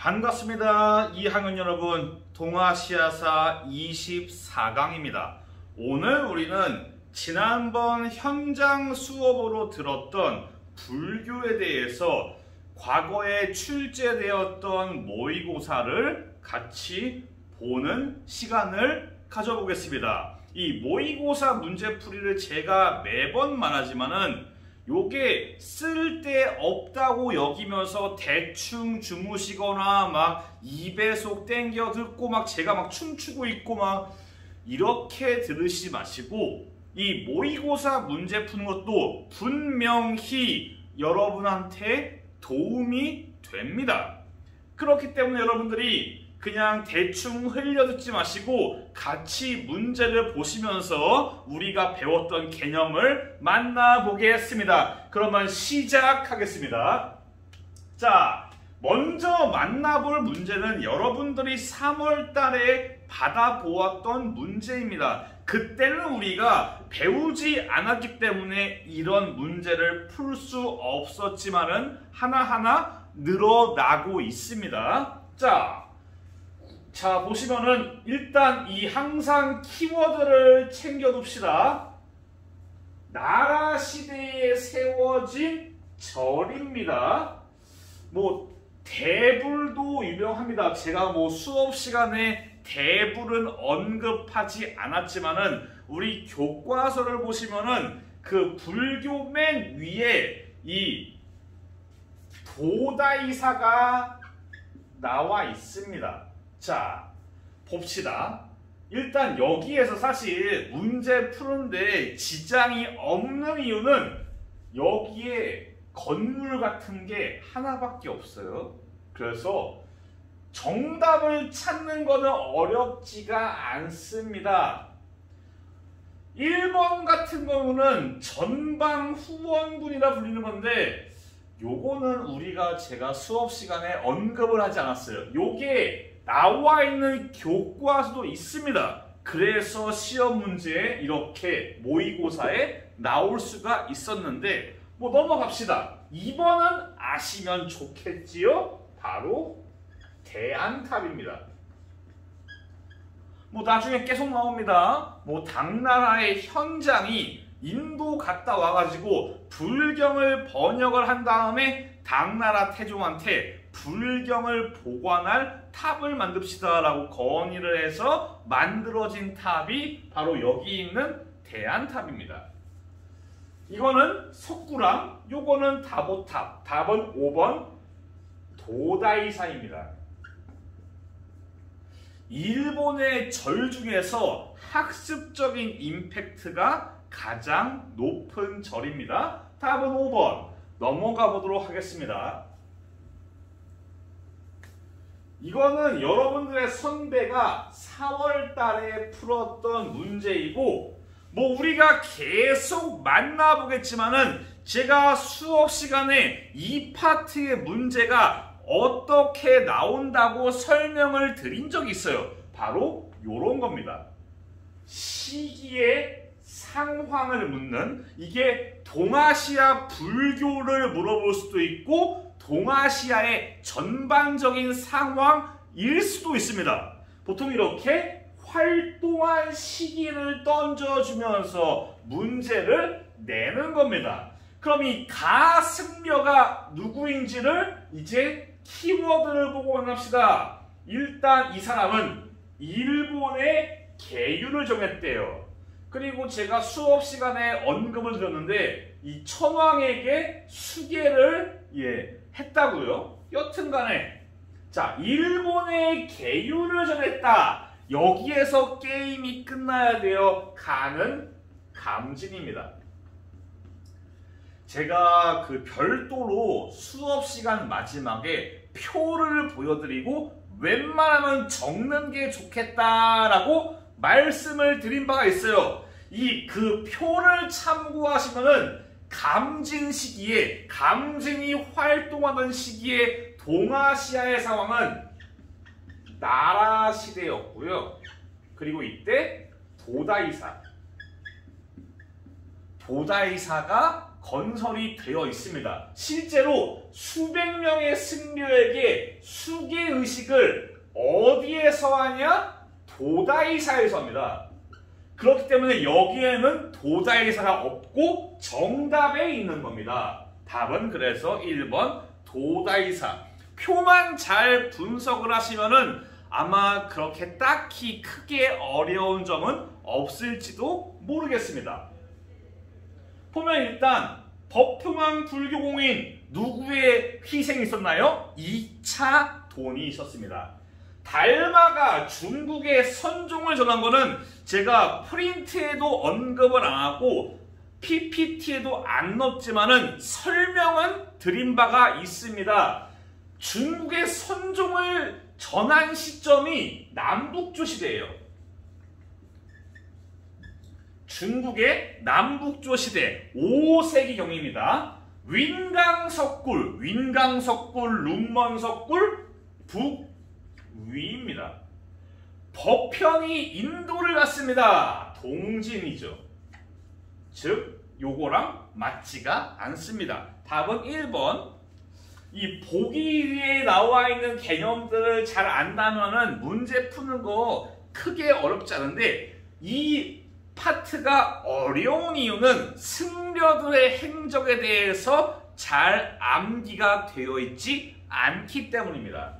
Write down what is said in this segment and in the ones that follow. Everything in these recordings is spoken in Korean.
반갑습니다. 2학년 여러분, 동아시아사 24강입니다. 오늘 우리는 지난번 현장 수업으로 들었던 불교에 대해서 과거에 출제되었던 모의고사를 같이 보는 시간을 가져보겠습니다. 이 모의고사 문제풀이를 제가 매번 말하지만은 요게 쓸데없다고 여기면서 대충 주무시거나 막 2배속 땡겨 듣고 막 제가 막 춤추고 있고 막 이렇게 들으시지 마시고 이 모의고사 문제 푸는 것도 분명히 여러분한테 도움이 됩니다. 그렇기 때문에 여러분들이 그냥 대충 흘려듣지 마시고 같이 문제를 보시면서 우리가 배웠던 개념을 만나보겠습니다. 그러면 시작하겠습니다. 자, 먼저 만나볼 문제는 여러분들이 3월 달에 받아보았던 문제입니다. 그때는 우리가 배우지 않았기 때문에 이런 문제를 풀 수 없었지만은 하나하나 늘어나고 있습니다. 자, 보시면은 일단 이 항상 키워드를 챙겨둡시다. 나라 시대에 세워진 절입니다. 대불도 유명합니다. 제가 수업 시간에 대불은 언급하지 않았지만은 우리 교과서를 보시면은 그 불교 맨 위에 이 도다이사가 나와 있습니다. 자, 봅시다. 일단 여기에서 사실 문제 푸는데 지장이 없는 이유는 여기에 건물 같은 게 하나밖에 없어요. 그래서 정답을 찾는 거는 어렵지가 않습니다. 1번 같은 경우는 전방후원군이라 불리는 건데 요거는 제가 수업 시간에 언급을 하지 않았어요. 요게 나와 있는 교과서도 있습니다. 그래서 시험 문제에 이렇게 모의고사에 나올 수가 있었는데 넘어갑시다. 2번은 아시면 좋겠지요? 바로 대안탑입니다. 나중에 계속 나옵니다. 당나라의 현장이 인도 갔다 와가지고 불경을 번역을 한 다음에 당나라 태종한테 불경을 보관할 탑을 만듭시다 라고 건의를 해서 만들어진 탑이 바로 여기 있는 대안탑입니다. 이거는 석굴암, 요거는 다보탑. 답은 5번 도다이사입니다. 일본의 절 중에서 학습적인 임팩트가 가장 높은 절입니다. 답은 5번 넘어가 보도록 하겠습니다. 이거는 여러분들의 선배가 4월 달에 풀었던 문제이고 우리가 계속 만나보겠지만은 제가 수업 시간에 이 파트의 문제가 어떻게 나온다고 설명을 드린 적이 있어요. 바로 요런 겁니다. 시기의 상황을 묻는, 이게 동아시아 불교를 물어볼 수도 있고 동아시아의 전반적인 상황일 수도 있습니다. 보통 이렇게 활동한 시기를 던져주면서 문제를 내는 겁니다. 그럼 이 가승려가 누구인지를 이제 키워드를 보고 만납시다. 일단 이 사람은 일본의 계율을 정했대요. 그리고 제가 수업 시간에 언급을 드렸는데 이 천황에게 수계를 했다고요. 여튼간에 자, 일본의 계율을 정했다. 여기에서 게임이 끝나야 돼요. 가는 감진입니다. 제가 별도로 수업 시간 마지막에 표를 보여드리고 웬만하면 적는 게 좋겠다라고 말씀을 드린 바가 있어요. 그 표를 참고하시면은 감진 시기에, 감진이 활동하던 시기에 동아시아의 상황은 나라 시대였고요. 그리고 이때 도다이사가 건설이 되어 있습니다. 실제로 수백 명의 승려에게 수계의식을 어디에서 하냐? 도다이사에서 합니다. 그렇기 때문에 여기에는 도다이사가 없고 정답에 있는 겁니다. 답은 그래서 1번 도다이사. 표만 잘 분석을 하시면은 아마 그렇게 딱히 크게 어려운 점은 없을지도 모르겠습니다. 보면 일단 법흥왕 불교공인 누구의 희생이 있었나요? 2차 돈이 있었습니다. 달마가 중국의 선종을 전한 거는 제가 프린트에도 언급을 안 하고 PPT에도 안 넣었지만은 설명은 드린 바가 있습니다. 중국의 선종을 전한 시점이 남북조 시대예요. 중국의 남북조 시대 5세기경입니다. 윈강석굴, 룽먼석굴 북위입니다. 법현이 인도를 갔습니다. 동진이죠. 즉 요거랑 맞지가 않습니다. 답은 1번. 이 보기 위에 나와 있는 개념들을 잘 안다면은 문제 푸는 거 크게 어렵지 않은데 이 파트가 어려운 이유는 승려들의 행적에 대해서 잘 암기가 되어 있지 않기 때문입니다.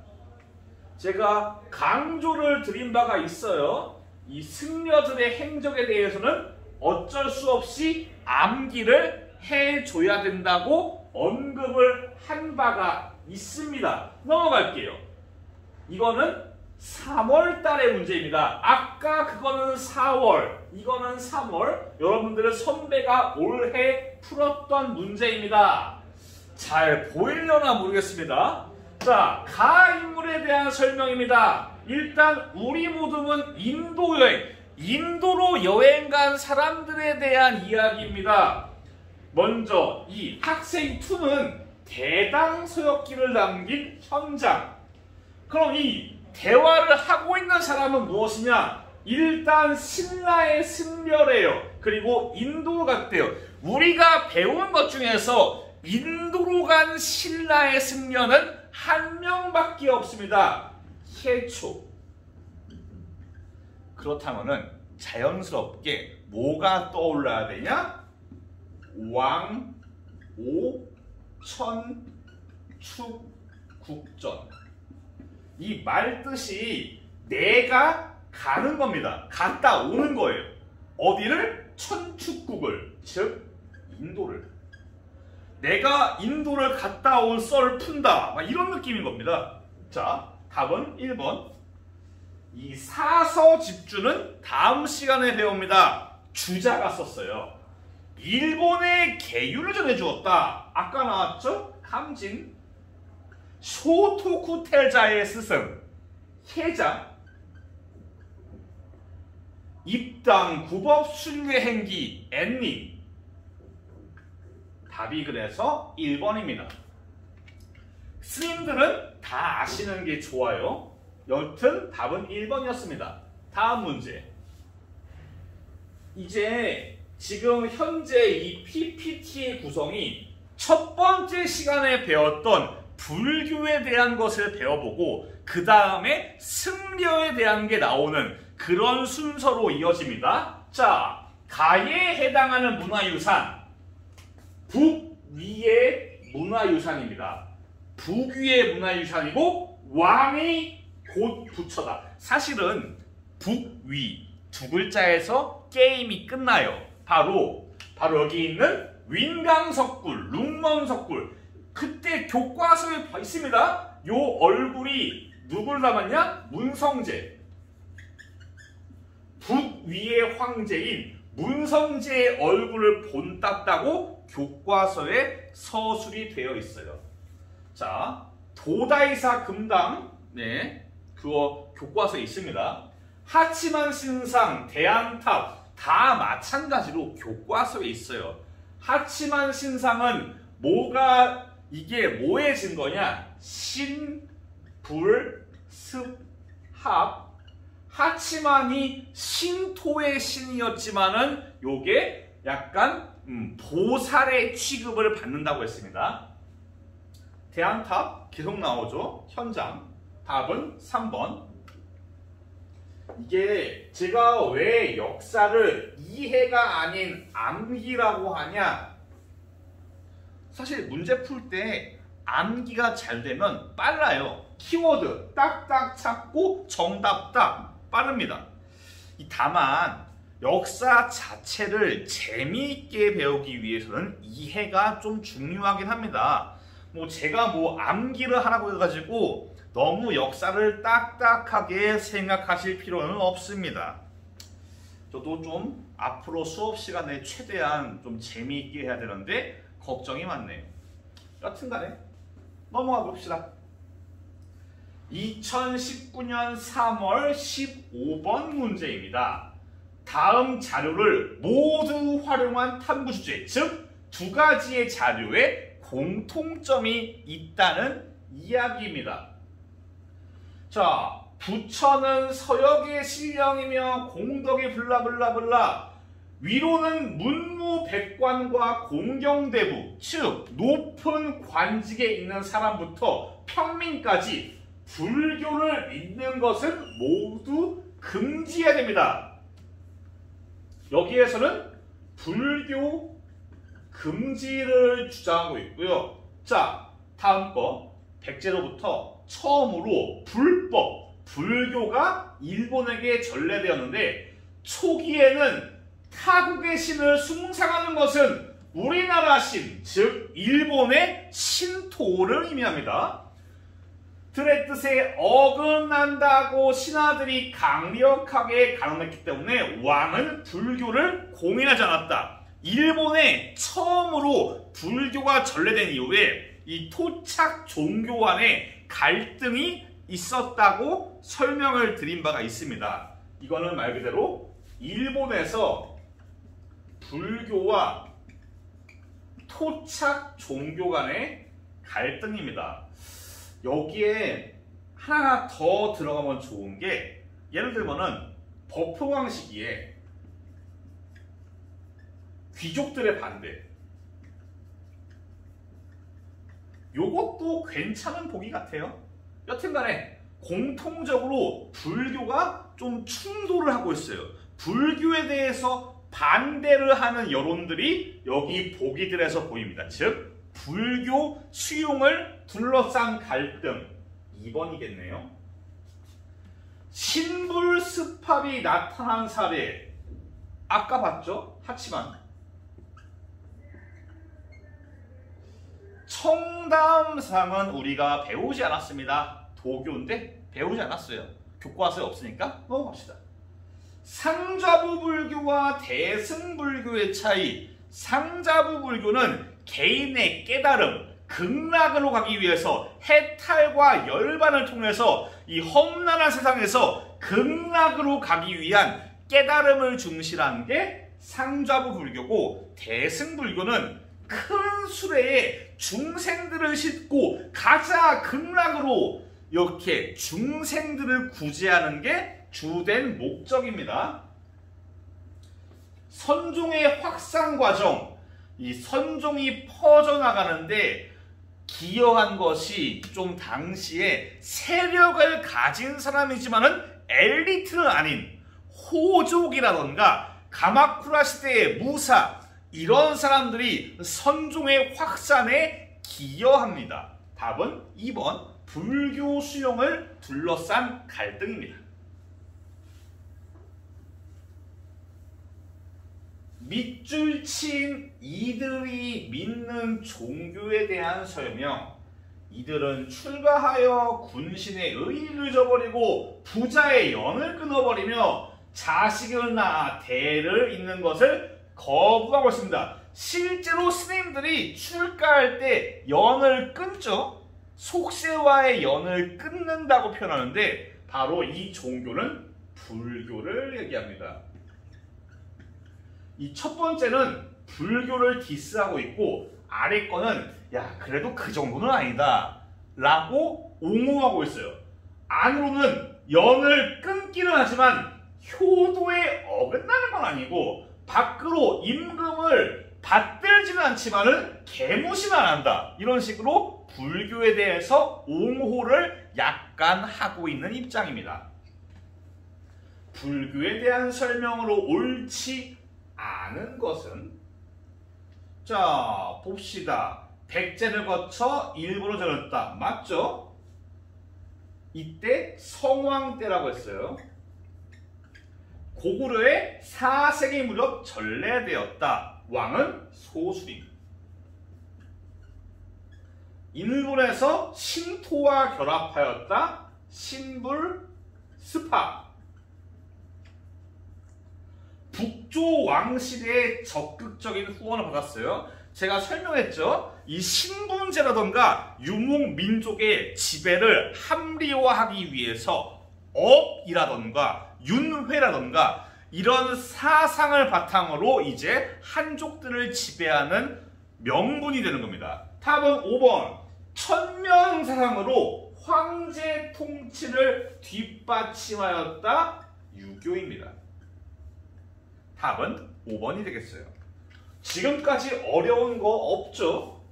제가 강조를 드린 바가 있어요. 이 승려들의 행적에 대해서는 어쩔 수 없이 암기를 해줘야 된다고 언급을 한 바가 있습니다. 넘어갈게요. 이거는 3월 달의 문제입니다. 아까 그거는 4월, 이거는 3월. 여러분들의 선배가 올해 풀었던 문제입니다. 잘 보이려나 모르겠습니다. 자, 가 인물에 대한 설명입니다. 일단 우리 모두는 인도 여행, 인도로 여행 간 사람들에 대한 이야기입니다. 먼저 이 학생 2는 대당서역기를 남긴 현장. 그럼 이 대화를 하고 있는 사람은 무엇이냐? 일단 신라의 승려래요. 그리고 인도로 갔대요. 우리가 배운 것 중에서 인도로 간 신라의 승려는 한 명밖에 없습니다. 해초. 그렇다면은 자연스럽게 뭐가 떠올라야 되냐? 왕, 오, 천, 축, 국전. 이 말 뜻이 내가 가는 겁니다. 갔다 오는 거예요. 어디를? 천축국을, 즉 인도를. 내가 인도를 갔다 온 썰을 푼다. 막 이런 느낌인 겁니다. 자, 답은 1번. 이 사서집주는 다음 시간에 배웁니다. 주자가 썼어요. 일본의 계율을 전해주었다. 아까 나왔죠? 함진. 쇼토쿠텔자의 스승 해장. 입당 구법 순례행기 앤니. 답이 그래서 1번입니다. 스님들은 다 아시는 게 좋아요. 여튼 답은 1번이었습니다. 다음 문제. 이제 지금 현재 이 PPT의 구성이 첫 번째 시간에 배웠던 불교에 대한 것을 배워보고 그 다음에 승려에 대한 게 나오는 그런 순서로 이어집니다. 자, 가에 해당하는 문화유산 북위의 문화유산입니다. 북위의 문화유산이고 왕이 곧 부처다. 사실은 북위 두 글자에서 게임이 끝나요. 바로 여기 있는 윈강석굴, 룽먼석굴. 그때 교과서에 있습니다. 요 얼굴이 누굴 닮았냐? 문성재. 북위의 황제인 문성재의 얼굴을 본땄다고 교과서에 서술이 되어 있어요. 자, 도다이사 금당, 네, 그거 교과서에 있습니다. 하치만 신상, 대안탑 다 마찬가지로 교과서에 있어요. 하치만 신상은 이게 뭐의 증거냐? 신, 불, 습, 합. 하치만이 신토의 신이었지만은 요게 약간 보살의 취급을 받는다고 했습니다. 대안탑 계속 나오죠. 현장. 답은 3번. 이게 제가 왜 역사를 이해가 아닌 암기라고 하냐, 사실 문제 풀 때 암기가 잘 되면 빨라요. 키워드 딱딱 찾고 정답 딱 빠릅니다. 다만 역사 자체를 재미있게 배우기 위해서는 이해가 좀 중요하긴 합니다. 제가 암기를 하라고 해가지고 너무 역사를 딱딱하게 생각하실 필요는 없습니다. 저도 좀 앞으로 수업 시간에 최대한 좀 재미있게 해야 되는데 걱정이 많네요. 여튼간에 넘어가 봅시다. 2019년 3월 15번 문제입니다. 다음 자료를 모두 활용한 탐구 주제, 즉 두 가지의 자료에 공통점이 있다는 이야기입니다. 자, 부처는 서역의 신령이며 공덕이 블라블라블라, 위로는 문무백관과 공경대부, 즉 높은 관직에 있는 사람부터 평민까지 불교를 믿는 것은 모두 금지해야 됩니다. 여기에서는 불교 금지를 주장하고 있고요. 자, 다음 거 백제로부터 처음으로 불법, 불교가 일본에게 전래되었는데, 초기에는 타국의 신을 숭상하는 것은 우리나라 신, 즉 일본의 신토를 의미합니다. 들의 뜻에 어긋난다고 신하들이 강력하게 간언했기 때문에 왕은 불교를 공인하지 않았다. 일본에 처음으로 불교가 전래된 이후에 이 토착 종교 간에 갈등이 있었다고 설명을 드린 바가 있습니다. 이거는 말 그대로 일본에서 불교와 토착 종교 간의 갈등입니다. 여기에 하나 더 들어가면 좋은 게, 예를 들면은 법흥왕 시기에 귀족들의 반대, 요것도 괜찮은 보기 같아요. 여튼간에 공통적으로 불교가 좀 충돌을 하고 있어요. 불교에 대해서 반대를 하는 여론들이 여기 보기들에서 보입니다. 즉 불교 수용을 둘러싼 갈등, 2번이겠네요. 신불습합이 나타난 사례, 아까 봤죠? 하치만. 청담상은 우리가 배우지 않았습니다. 도교인데 배우지 않았어요. 교과서에 없으니까 넘어갑시다. 상자부 불교와 대승불교의 차이. 상자부 불교는 개인의 깨달음, 극락으로 가기 위해서 해탈과 열반을 통해서 이 험난한 세상에서 극락으로 가기 위한 깨달음을 중시하는 게 상자부 불교고, 대승불교는 큰 수레에 중생들을 싣고 가자 극락으로 이렇게 중생들을 구제하는 게 주된 목적입니다. 선종의 확산 과정, 이 선종이 퍼져나가는데 기여한 것이 좀 당시에 세력을 가진 사람이지만은 엘리트는 아닌 호족이라던가 가마쿠라 시대의 무사, 이런 사람들이 선종의 확산에 기여합니다. 답은 2번, 불교 수용을 둘러싼 갈등입니다. 밑줄 친 이들이 믿는 종교에 대한 설명. 이들은 출가하여 군신의 의의를 저버리고 부자의 연을 끊어버리며 자식을 낳아 대를 잇는 것을 거부하고 있습니다. 실제로 스님들이 출가할 때 연을 끊죠. 속세와의 연을 끊는다고 표현하는데 바로 이 종교는 불교를 얘기합니다. 이 첫 번째는 불교를 디스하고 있고, 아래 거는 야 그래도 그 정도는 아니다 라고 옹호하고 있어요. 안으로는 연을 끊기는 하지만 효도에 어긋나는 건 아니고, 밖으로 임금을 받들지는 않지만은 개무시는 안 한다. 이런 식으로 불교에 대해서 옹호를 약간 하고 있는 입장입니다. 불교에 대한 설명으로 옳지 않은 것은, 자 봅시다. 백제를 거쳐 일본으로 전했다. 맞죠? 이때 성왕 때라고 했어요. 고구려의 4세기 무렵 전래되었다. 왕은 소수림. 일본에서 신토와 결합하였다. 신불 스파. 북조 왕실의 적극적인 후원을 받았어요. 제가 설명했죠. 이 신분제라던가 유목민족의 지배를 합리화하기 위해서 업이라던가 윤회라던가 이런 사상을 바탕으로 이제 한족들을 지배하는 명분이 되는 겁니다. 답은 5번. 천명사상으로 황제 통치를 뒷받침하였다. 유교입니다. 답은 5번이 되겠어요. 지금까지 어려운 거 없죠?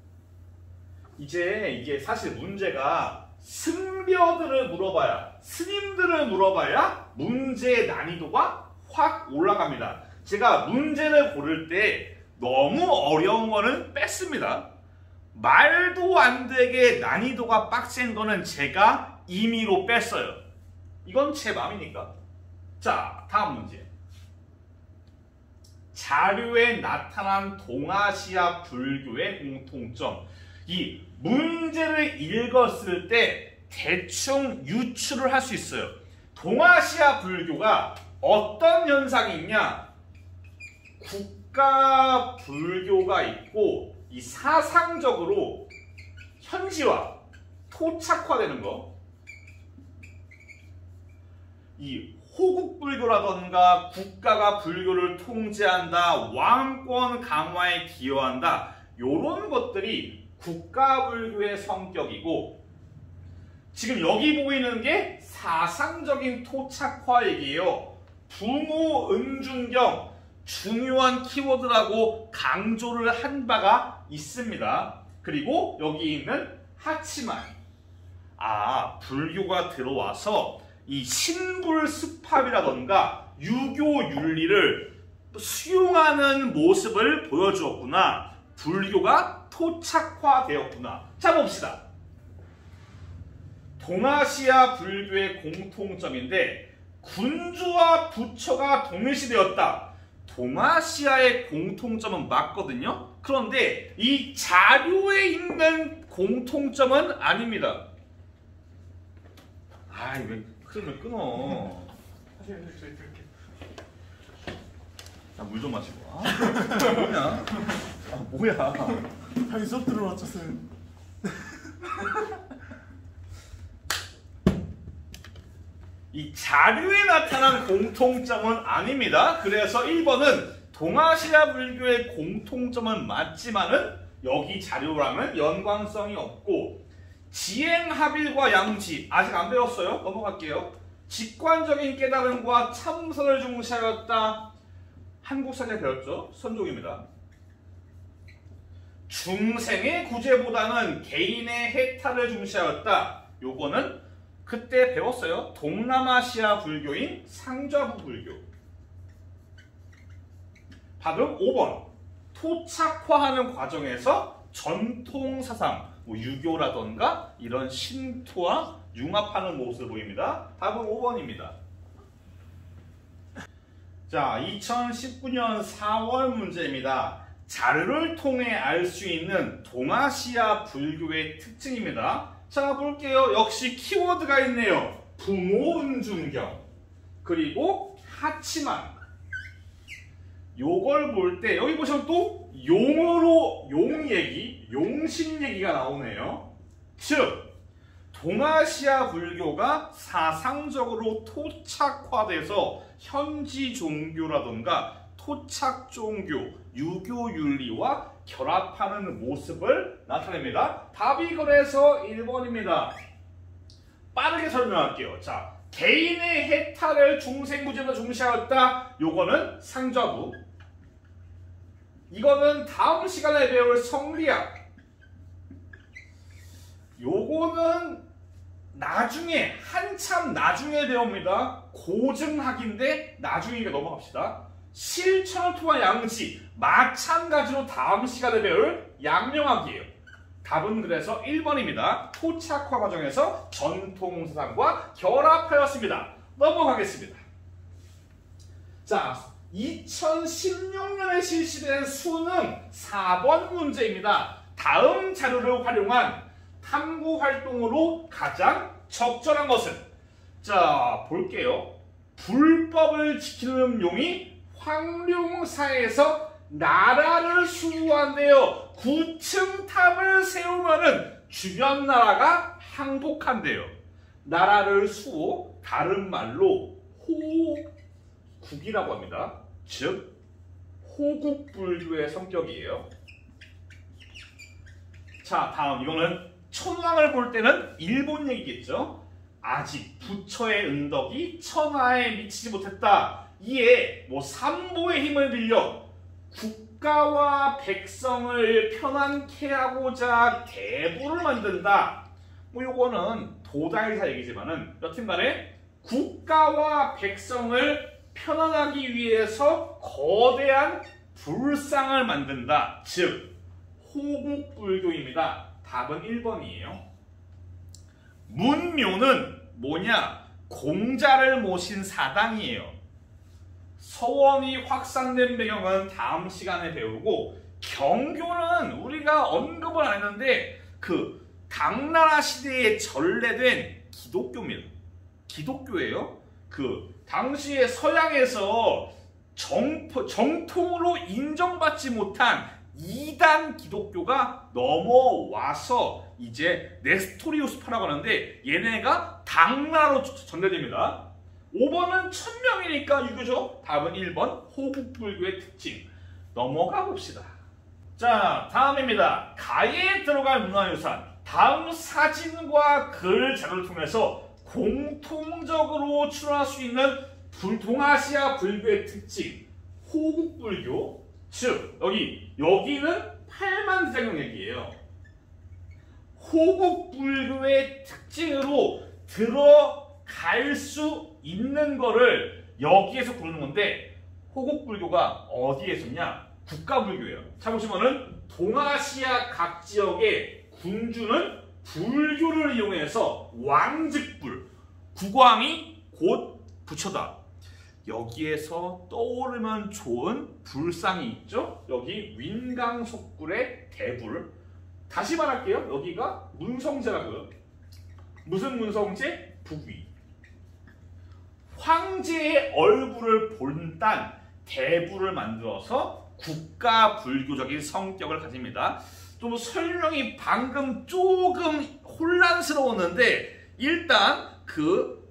이제 이게 사실 문제가 승려들을 물어봐야, 스님들을 물어봐야 문제의 난이도가 확 올라갑니다. 제가 문제를 고를 때 너무 어려운 거는 뺐습니다. 말도 안 되게 난이도가 빡센 거는 제가 임의로 뺐어요. 이건 제 마음이니까. 자, 다음 문제. 자료에 나타난 동아시아 불교의 공통점. 이 문제를 읽었을 때 대충 유추를 할 수 있어요. 동아시아 불교가 어떤 현상이 있냐? 국가 불교가 있고 이 사상적으로 현지화, 토착화되는 거. 이 호국불교라던가 국가가 불교를 통제한다, 왕권 강화에 기여한다, 이런 것들이 국가불교의 성격이고, 지금 여기 보이는 게 사상적인 토착화 얘기예요. 부모 은중경 중요한 키워드라고 강조를 한 바가 있습니다. 그리고 여기 있는 하치만, 불교가 들어와서 이 신불습합이라던가 유교 윤리를 수용하는 모습을 보여주었구나. 불교가 토착화되었구나. 자, 봅시다. 동아시아 불교의 공통점인데 군주와 부처가 동일시되었다. 동아시아의 공통점은 맞거든요. 그런데 이 자료에 있는 공통점은 아닙니다. 왜 흐름을 끊어. 물 좀 마시고. 뭐야. 형이 수업 들어왔죠, 쌤. 이 자료에 나타난 공통점은 아닙니다. 그래서 1번은 동아시아 불교의 공통점은 맞지만은 여기 자료랑은 연관성이 없고, 지행합일과 양지 아직 안 배웠어요? 넘어갈게요. 직관적인 깨달음과 참선을 중시하였다. 한국사제 배웠죠? 선종입니다. 중생의 구제보다는 개인의 해탈을 중시하였다. 요거는 그때 배웠어요. 동남아시아 불교인 상좌부 불교. 답은 5번. 토착화하는 과정에서 전통사상, 유교라던가 이런 신토와 융합하는 모습을 보입니다. 답은 5번입니다. 자, 2019년 4월 문제입니다. 자료를 통해 알 수 있는 동아시아 불교의 특징입니다. 자, 볼게요. 역시 키워드가 있네요. 부모 은중경, 그리고 하치만. 요걸 볼 때 여기 보시면 또 용어로 용 얘기, 용신 얘기가 나오네요. 즉 동아시아 불교가 사상적으로 토착화돼서 현지 종교라던가 토착 종교, 유교 윤리와 결합하는 모습을 나타냅니다. 답이 그래서 1번입니다. 빠르게 설명할게요. 자, 개인의 해탈을 중생구제로 중시하였다. 요거는 상좌부. 이거는 다음 시간에 배울 성리학. 요거는 나중에, 한참 나중에 배웁니다. 고증학인데 나중에 넘어갑시다. 실천을 통한 양지, 마찬가지로 다음 시간에 배울 양명학이에요. 답은 그래서 1번입니다. 토착화 과정에서 전통사상과 결합하였습니다. 넘어가겠습니다. 자, 2016년에 실시된 수능 4번 문제입니다. 다음 자료를 활용한 탐구 활동으로 가장 적절한 것은? 자, 볼게요. 불법을 지키는 용이 황룡사에서 나라를 수호한대요. 9층 탑을 세우면은 주변 나라가 항복한대요. 나라를 수호, 다른 말로 호국이라고 합니다. 즉 호국불교의 성격이에요. 자, 다음 이거는 천황을 볼 때는 일본 얘기겠죠. 아직 부처의 은덕이 천하에 미치지 못했다. 이에 삼보의 힘을 빌려 국가와 백성을 편안케 하고자 대부를 만든다. 요거는 도다이사 얘기지만은 여튼간에 국가와 백성을 편안하기 위해서 거대한 불상을 만든다. 즉 호국불교입니다. 답은 1번이에요. 문묘는 뭐냐? 공자를 모신 사당이에요. 서원이 확산된 배경은 다음 시간에 배우고, 경교는 우리가 언급을 안 했는데 그 당나라 시대에 전래된 기독교입니다. 기독교예요. 그 당시에 서양에서 정통으로 인정받지 못한 이단 기독교가 넘어와서 이제 네스토리우스파라고 하는데 얘네가 당나라로 전래됩니다. 5번은 천명이니까 유교죠. 답은 1번 호국불교의 특징. 넘어가 봅시다. 자, 다음입니다. 가에 들어갈 문화유산. 다음 사진과 글 자료를 통해서 공통적으로 추론할 수 있는 동아시아 불교의 특징. 호국불교. 즉 여기는 팔만대장경 얘기예요. 호국불교의 특징으로 들어갈 수 있는 거를 여기에서 고르는 건데, 호국불교가 어디에 있었냐? 국가불교예요. 자, 보시면은 동아시아 각 지역의 군주는 불교를 이용해서 왕즉불, 국왕이 곧 부처다. 여기에서 떠오르면 좋은 불상이 있죠. 여기 윈강석굴의 대불. 다시 말할게요. 여기가 문성제라고요. 무슨 문성제? 북위. 황제의 얼굴을 본딴 대불을 만들어서 국가 불교적인 성격을 가집니다. 좀 설명이 방금 조금 혼란스러웠는데, 일단 그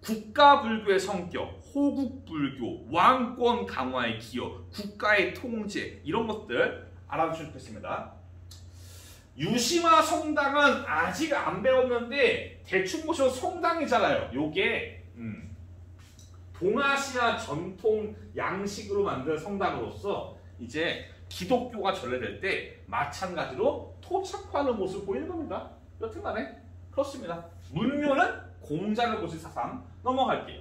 국가 불교의 성격, 호국불교, 왕권 강화의 기여, 국가의 통제, 이런 것들 알아두시면 좋겠습니다. 유시마 성당은 아직 안 배웠는데 대충 보시면 성당이잖아요. 요게 동아시아 전통 양식으로 만든 성당으로서 이제 기독교가 전래될 때 마찬가지로 토착화하는 모습을 보이는 겁니다. 여튼간에 그렇습니다. 문묘는 공자를 보신 사상. 넘어갈게요.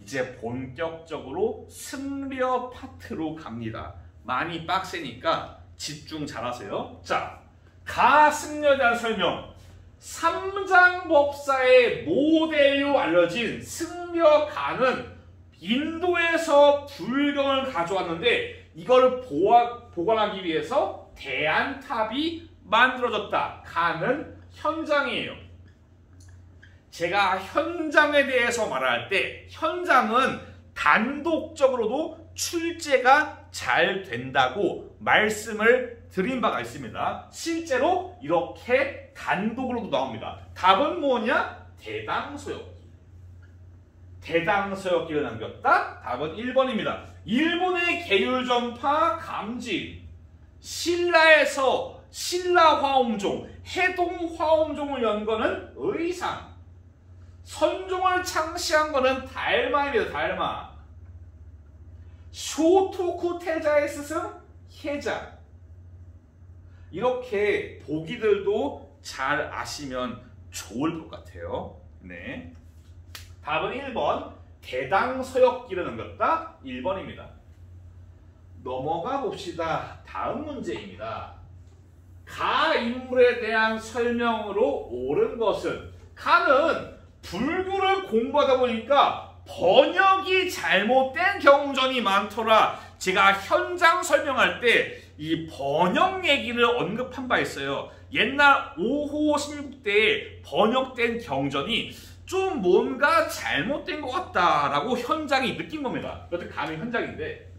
이제 본격적으로 승려 파트로 갑니다. 많이 빡세니까 집중 잘하세요. 자, 가승려에 대한 설명. 삼장법사의 모델로 알려진 승려가는 인도에서 불경을 가져왔는데, 이걸 보관하기 위해서 대안탑이 만들어졌다. 가는 현장이에요. 제가 현장에 대해서 말할 때, 현장은 단독적으로도 출제가 잘 된다고 말씀을 드린 바가 있습니다. 실제로 이렇게 단독으로도 나옵니다. 답은 뭐냐? 대당서역기. 대당서역기를 남겼다? 답은 1번입니다. 일본의 계율전파 감진. 신라에서 신라화엄종, 해동화엄종을 연 거는 의상. 선종을 창시한 거는 달마입니다. 달마. 쇼토쿠 태자의 스승 해자. 이렇게 보기들도 잘 아시면 좋을 것 같아요. 네. 답은 1번. 대당서역기를 넘겼다. 1번입니다. 넘어가 봅시다. 다음 문제입니다. 가 인물에 대한 설명으로 옳은 것은, 가는 불교를 공부하다 보니까 번역이 잘못된 경전이 많더라. 제가 현장 설명할 때 이 번역 얘기를 언급한 바 있어요. 옛날 5호 16대에 번역된 경전이 좀 뭔가 잘못된 것 같다라고 현장이 느낀 겁니다. 그것도 가는 현장인데,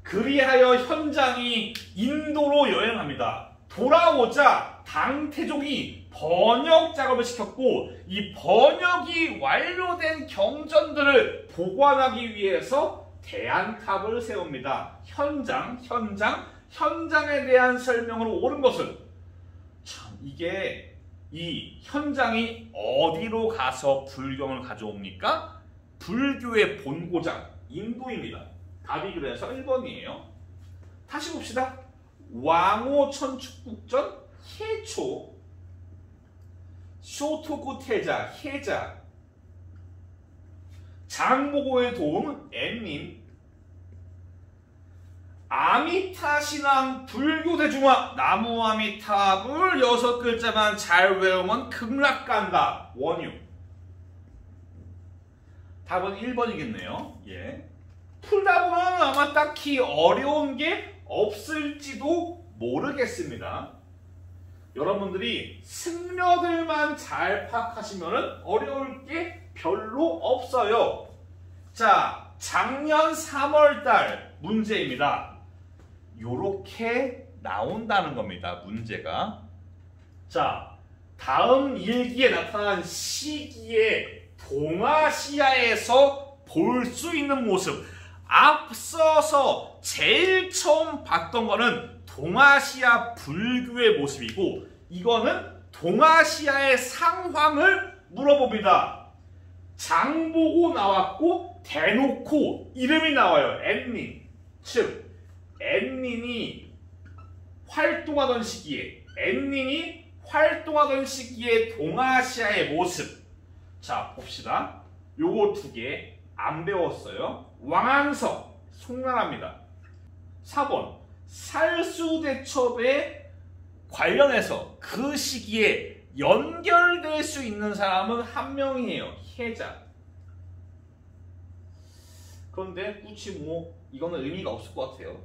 그리하여 현장이 인도로 여행합니다. 돌아오자 당태종이 번역 작업을 시켰고, 이 번역이 완료된 경전들을 보관하기 위해서 대안탑을 세웁니다. 현장에 대한 설명으로 옳은 것은, 참 이게 이 현장이 어디로 가서 불경을 가져옵니까? 불교의 본고장 인도입니다. 답이 그래서 1번이에요. 다시 봅시다. 왕호 천축국전 해초, 쇼토쿠 태자 해자, 장보고의 도움은 엠민, 아미타 신앙 불교 대중화, 나무 아미타불 6글자만 잘 외우면 극락간다. 원유. 답은 1번이겠네요. 예. 풀다 보면 아마 딱히 어려운 게 없을지도 모르겠습니다. 여러분들이 승려들만 잘 파악하시면 어려울 게 별로 없어요. 자, 작년 3월달 문제입니다. 요렇게 나온다는 겁니다. 문제가. 자, 다음 일기에 나타난 시기에 동아시아에서 볼 수 있는 모습. 앞서서 제일 처음 봤던 거는 동아시아 불교의 모습이고, 이거는 동아시아의 상황을 물어봅니다. 장보고 나왔고 대놓고 이름이 나와요. 앤닌. 즉 앤닌이 활동하던 시기에 동아시아의 모습. 자, 봅시다. 요거 2개 안 배웠어요. 왕안석, 송나라입니다. 4번, 살수대첩에 관련해서 그 시기에 연결될 수 있는 사람은 한 명이에요. 해자. 그런데 굳이 뭐 이거는 의미가 없을 것 같아요.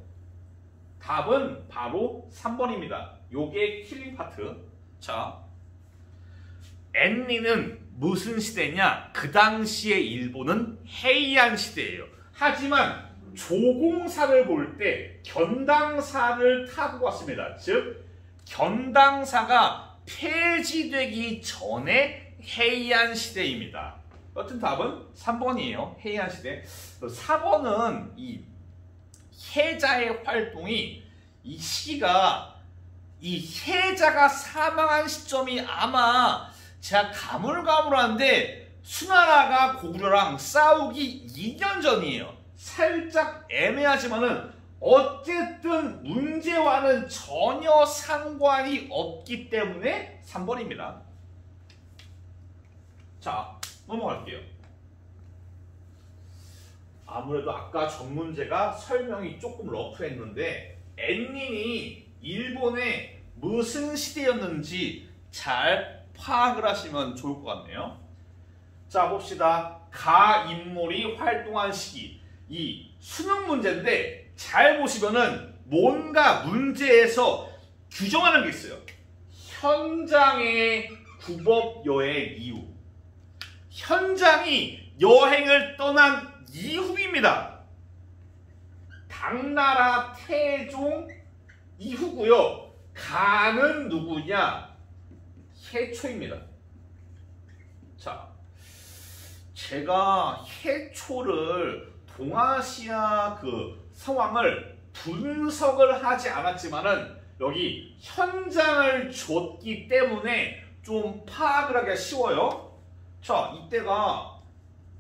답은 바로 3번입니다. 요게 킬링 파트. 자, 앤리는 무슨 시대냐? 그 당시의 일본은 헤이안 시대예요. 하지만 조공사를 볼 때 견당사를 타고 왔습니다. 즉 견당사가 폐지되기 전에 헤이안 시대입니다. 여튼 답은 3번이에요. 헤이안 시대. 4번은 이 해자의 활동이, 이 시기가, 이 해자가 사망한 시점이 아마 제가 가물가물한데 수나라가 고구려랑 싸우기 2년 전이에요. 살짝 애매하지만은 어쨌든 문제와는 전혀 상관이 없기 때문에 3번입니다. 자, 넘어갈게요. 아무래도 아까 전 문제가 설명이 조금 러프했는데 앤닌이 일본의 무슨 시대였는지 잘 파악을 하시면 좋을 것 같네요. 자, 봅시다. 가 인물이 활동한 시기. 이 수능 문제인데 잘 보시면은 뭔가 문제에서 규정하는 게 있어요. 현장의 구법 여행 이후. 현장이 여행을 떠난 이후입니다. 당나라 태종 이후고요. 가는 누구냐? 해초입니다. 자, 제가 해초를 동아시아 그 상황을 분석을 하지 않았지만은 여기 현장을 줬기 때문에 좀 파악을 하기가 쉬워요. 자, 이때가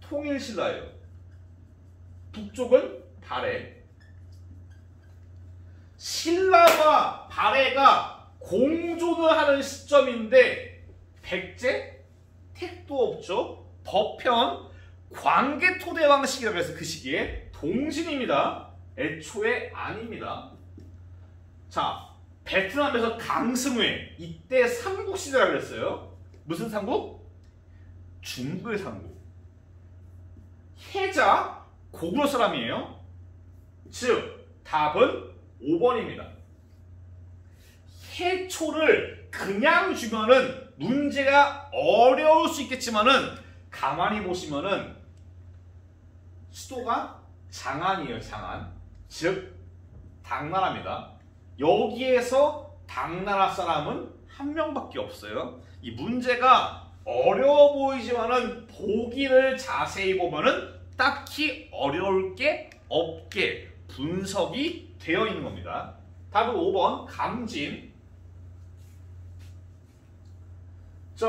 통일신라예요. 북쪽은 발해, 신라와 발해가 공존을 하는 시점인데 백제? 택도 없죠. 법현 광개토대왕 시기라고 해서 그 시기에 동진입니다. 애초에 아닙니다. 자, 베트남에서 강승회 이때 삼국시대라고 그랬어요. 무슨 삼국? 중국의 삼국. 해자 고구려 사람이에요. 즉 답은 5번입니다. 해초를 그냥 주면은 문제가 어려울 수 있겠지만은 가만히 보시면은 수도가 장안이에요. 장안. 즉 당나라입니다. 여기에서 당나라 사람은 한 명밖에 없어요. 이 문제가 어려워 보이지만은 보기를 자세히 보면은 딱히 어려울 게 없게 분석이 되어 있는 겁니다. 답은 5번 감진. 자,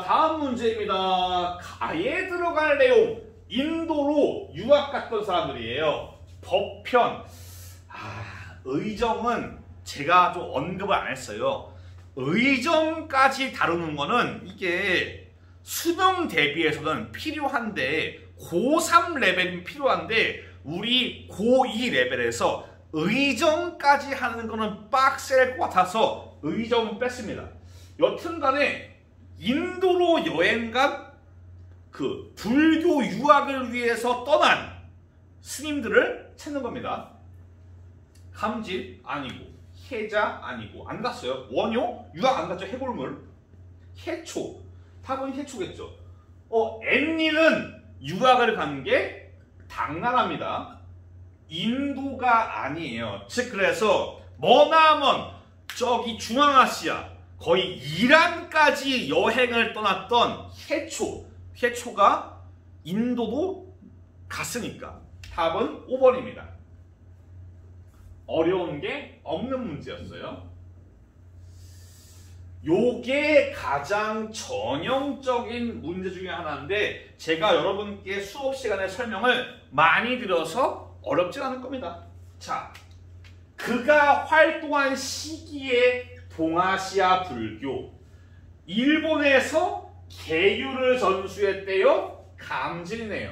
다음 문제입니다. 가에 들어갈 내용. 인도로 유학 갔던 사람들이에요. 법현. 의정은 제가 좀 언급을 안 했어요. 의정까지 다루는 거는 이게 수능 대비해서는 필요한데 고3 레벨은 필요한데 우리 고2 레벨에서 의정까지 하는 거는 빡셀 것 같아서 의정은 뺐습니다. 여튼간에 인도로 여행 간 그 불교 유학을 위해서 떠난 스님들을 찾는 겁니다. 감진 아니고 해자 아니고 안 갔어요. 원효 유학 안 갔죠. 해골물. 해초 답은 해초겠죠. 앤니는 유학을 간 게 당나라입니다. 인도가 아니에요. 즉 그래서 머나먼 저기 중앙아시아 거의 이란까지 여행을 떠났던 해초가 인도도 갔으니까 답은 5번입니다. 어려운 게 없는 문제였어요. 요게 가장 전형적인 문제 중에 하나인데 제가 여러분께 수업 시간에 설명을 많이 드려서 어렵진 않을 겁니다. 자, 그가 활동한 시기의 동아시아 불교. 일본에서 계율을 전수했대요. 감진이네요.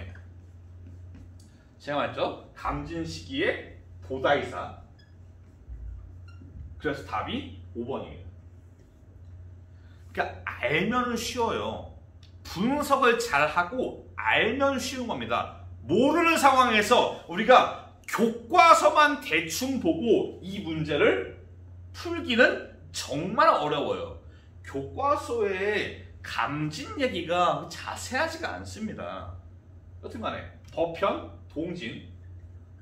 제가 말했죠? 감진 시기의 도다이사. 그래서 답이 5번입니다. 그러니까 알면 쉬워요. 분석을 잘하고 알면 쉬운 겁니다. 모르는 상황에서 우리가 교과서만 대충 보고 이 문제를 풀기는 정말 어려워요. 교과서에 감진 얘기가 자세하지가 않습니다. 여튼간에 법현, 동진,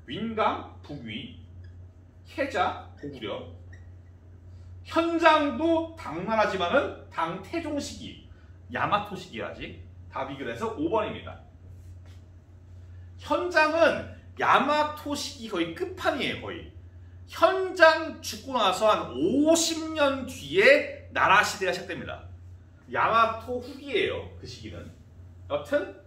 윈강, 북위, 해자, 고구려, 현장도 당나라지만은 당태종 시기, 야마토 시기야지. 답이 그래서 5번입니다. 현장은 야마토 시기 거의 끝판이에요. 거의. 현장 죽고 나서 한 50년 뒤에 나라 시대가 시작됩니다. 야마토 후기예요. 그 시기는. 여튼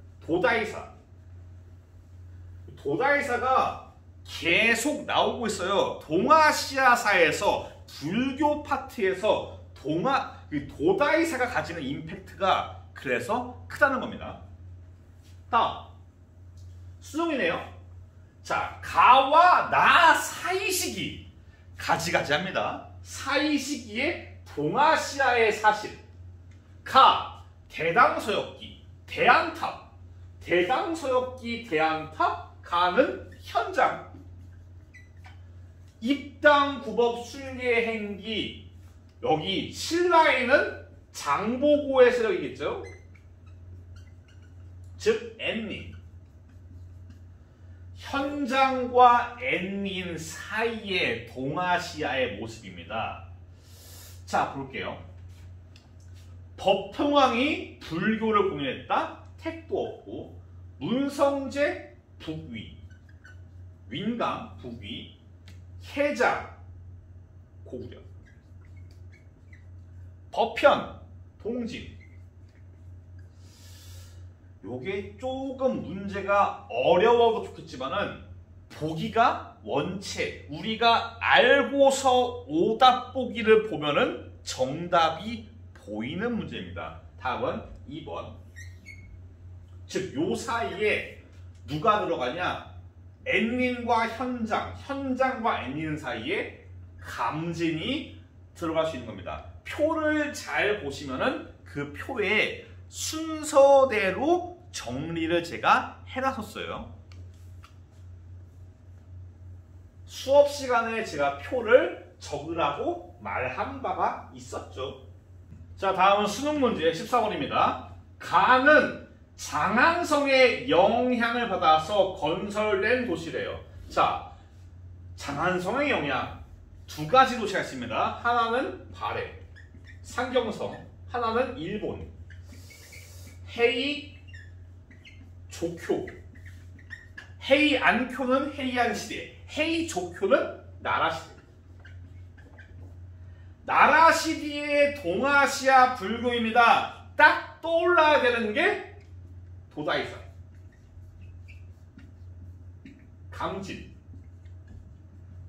도다이사가 계속 나오고 있어요. 동아시아사에서 불교 파트에서 도다이사가 가지는 임팩트가 그래서 크다는 겁니다. 다음 수능이네요. 자, 가와 나 사이 시기 가지가지합니다. 사이 시기의 동아시아의 사실. 가 대당서역기 대안탑, 대당서역기 대안탑. 가는 현장. 입당구법 순례행기. 여기 신라에는 장보고의 세력이겠죠. 즉 앤니. 현장과 앤닌 사이의 동아시아의 모습입니다. 자, 볼게요. 법통왕이 불교를 공인했다. 택도 없고. 문성제 북위, 윈강 북위, 해자 고구려, 법현 동진. 요게 조금 문제가 어려워도 좋겠지만은 보기가 원체, 우리가 알고서 오답 보기를 보면은 정답이 보이는 문제입니다. 다음은 2번. 즉, 요 사이에 누가 들어가냐? N님과 현장, 현장과 N님 사이에 감진이 들어갈 수 있는 겁니다. 표를 잘 보시면은 그 표에 순서대로 정리를 제가 해놨었어요. 수업 시간에 제가 표를 적으라고 말한 바가 있었죠. 자, 다음은 수능 문제 14번입니다. 가는 장안성의 영향을 받아서 건설된 도시래요. 자, 장안성의 영향 두 가지 도시가 있습니다. 하나는 발해, 상경성, 하나는 일본, 헤이, 조쿄. 헤이 안쿄는 헤이안 시대, 헤이 조쿄는 나라 시대. 나라 시대의 동아시아 불교입니다. 딱 떠올라야 되는 게 도다이사, 감진.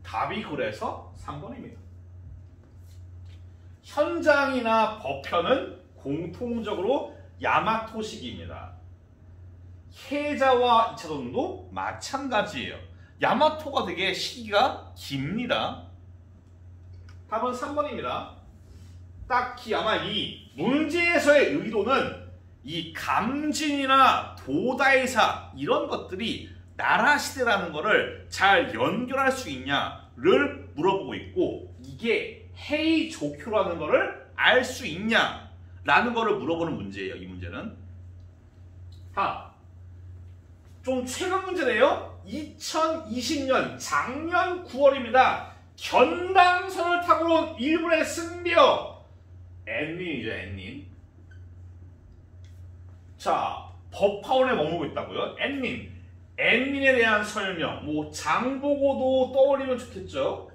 답이 그래서 3번입니다. 현장이나 법현은 공통적으로 야마토 시기입니다. 해자와 2차전도 마찬가지예요. 야마토가 되게 시기가 깁니다. 답은 3번입니다. 딱히 아마 이 문제에서의 의도는 이 감진이나 도다이사 이런 것들이 나라 시대라는 거를 잘 연결할 수 있냐를 물어보고 있고, 이게 헤이 조쿄라는 거를 알 수 있냐라는 거를 물어보는 문제예요. 이 문제는. 좀 최근 문제네요. 2020년 작년 9월입니다. 견당선을 타고 온 일본의 승려 엔린이죠. 엔린. 자, 법화원에 머물고 있다고요. 엔린. 엔린에 대한 설명, 뭐 장보고도 떠올리면 좋겠죠.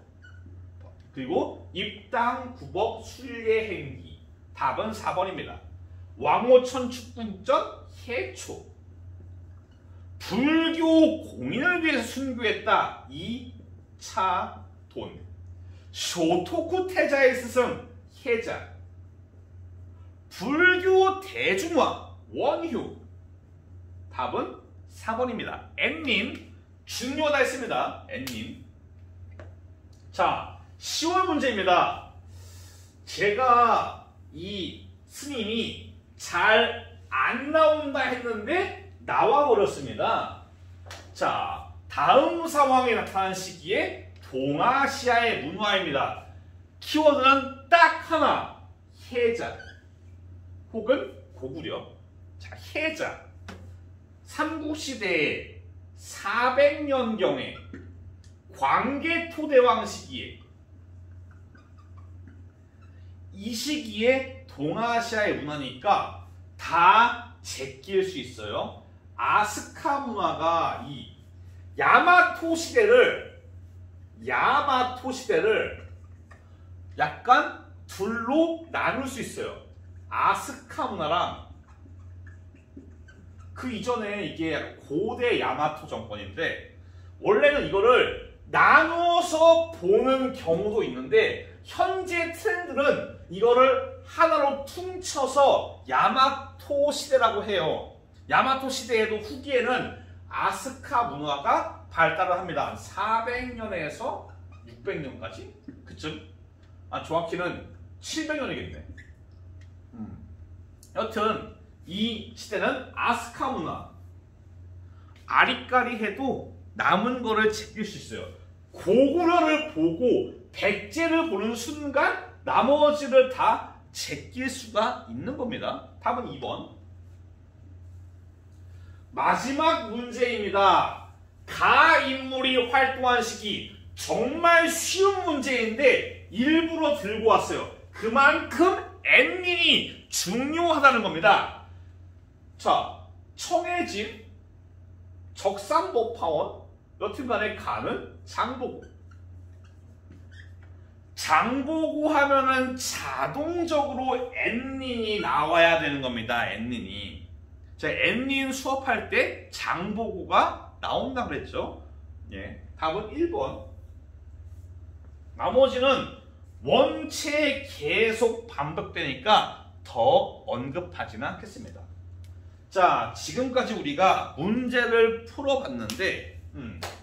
그리고 입당, 구법, 순례 행기. 답은 4번입니다. 왕오천 축군전 해초. 불교 공인을 위해서 순교했다. 이차돈. 쇼토쿠 태자의 스승 해자. 불교 대중화 원휴. 답은 4번입니다. N님 중요하다 했습니다. N님. 자, 10월 문제입니다. 제가 이 스님이 잘 안 나온다 했는데 나와버렸습니다. 자, 다음 상황에 나타난 시기에 동아시아의 문화입니다. 키워드는 딱 하나. 해자 혹은 고구려. 자, 해자. 삼국시대의 400년경에 광개토대왕 시기에, 이 시기에 동아시아의 문화니까 다 제낄 수 있어요. 아스카 문화가 이 야마토 시대를 약간 둘로 나눌 수 있어요. 아스카 문화랑 그 이전에 이게 고대 야마토 정권인데, 원래는 이거를 나눠서 보는 경우도 있는데 현재 트렌드는 이거를 하나로 퉁쳐서 야마토 시대라고 해요. 야마토 시대에도 후기에는 아스카 문화가 발달을 합니다. 400년에서 600년까지? 그쯤? 정확히는 700년이겠네. 여튼 이 시대는 아스카 문화. 아리까리 해도 남은 거를 제낄 수 있어요. 고구려를 보고 백제를 보는 순간 나머지를 다 제낄 수가 있는 겁니다. 답은 2번. 마지막 문제입니다. 가 인물이 활동한 시기. 정말 쉬운 문제인데 일부러 들고 왔어요. 그만큼 엔린이 중요하다는 겁니다. 자, 청해진, 적산법화원, 여튼간에 가는 장보고. 장보고 하면은 자동적으로 엔린이 나와야 되는 겁니다. 엔린이. 자, 엔린 수업할 때 장보고가 나온다고 그랬죠. 예. 답은 1번. 나머지는 원체 계속 반복되니까 더 언급하지는 않겠습니다. 자, 지금까지 우리가 문제를 풀어봤는데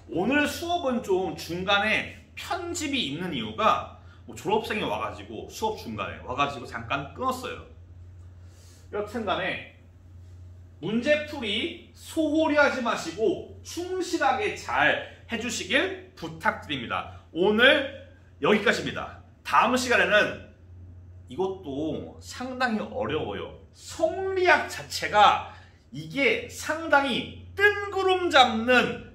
오늘 수업은 좀 중간에 편집이 있는 이유가 뭐 졸업생이 와가지고 수업 중간에 와가지고 잠깐 끊었어요. 여튼간에 문제풀이 소홀히 하지 마시고 충실하게 잘 해주시길 부탁드립니다. 오늘 여기까지입니다. 다음 시간에는 이것도 상당히 어려워요. 성리학 자체가 이게 상당히 뜬구름 잡는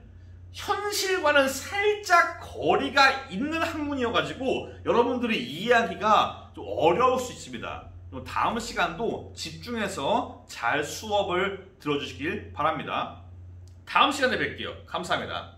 현실과는 살짝 거리가 있는 학문이어가지고 여러분들이 이해하기가 좀 어려울 수 있습니다. 다음 시간도 집중해서 잘 수업을 들어주시길 바랍니다. 다음 시간에 뵐게요. 감사합니다.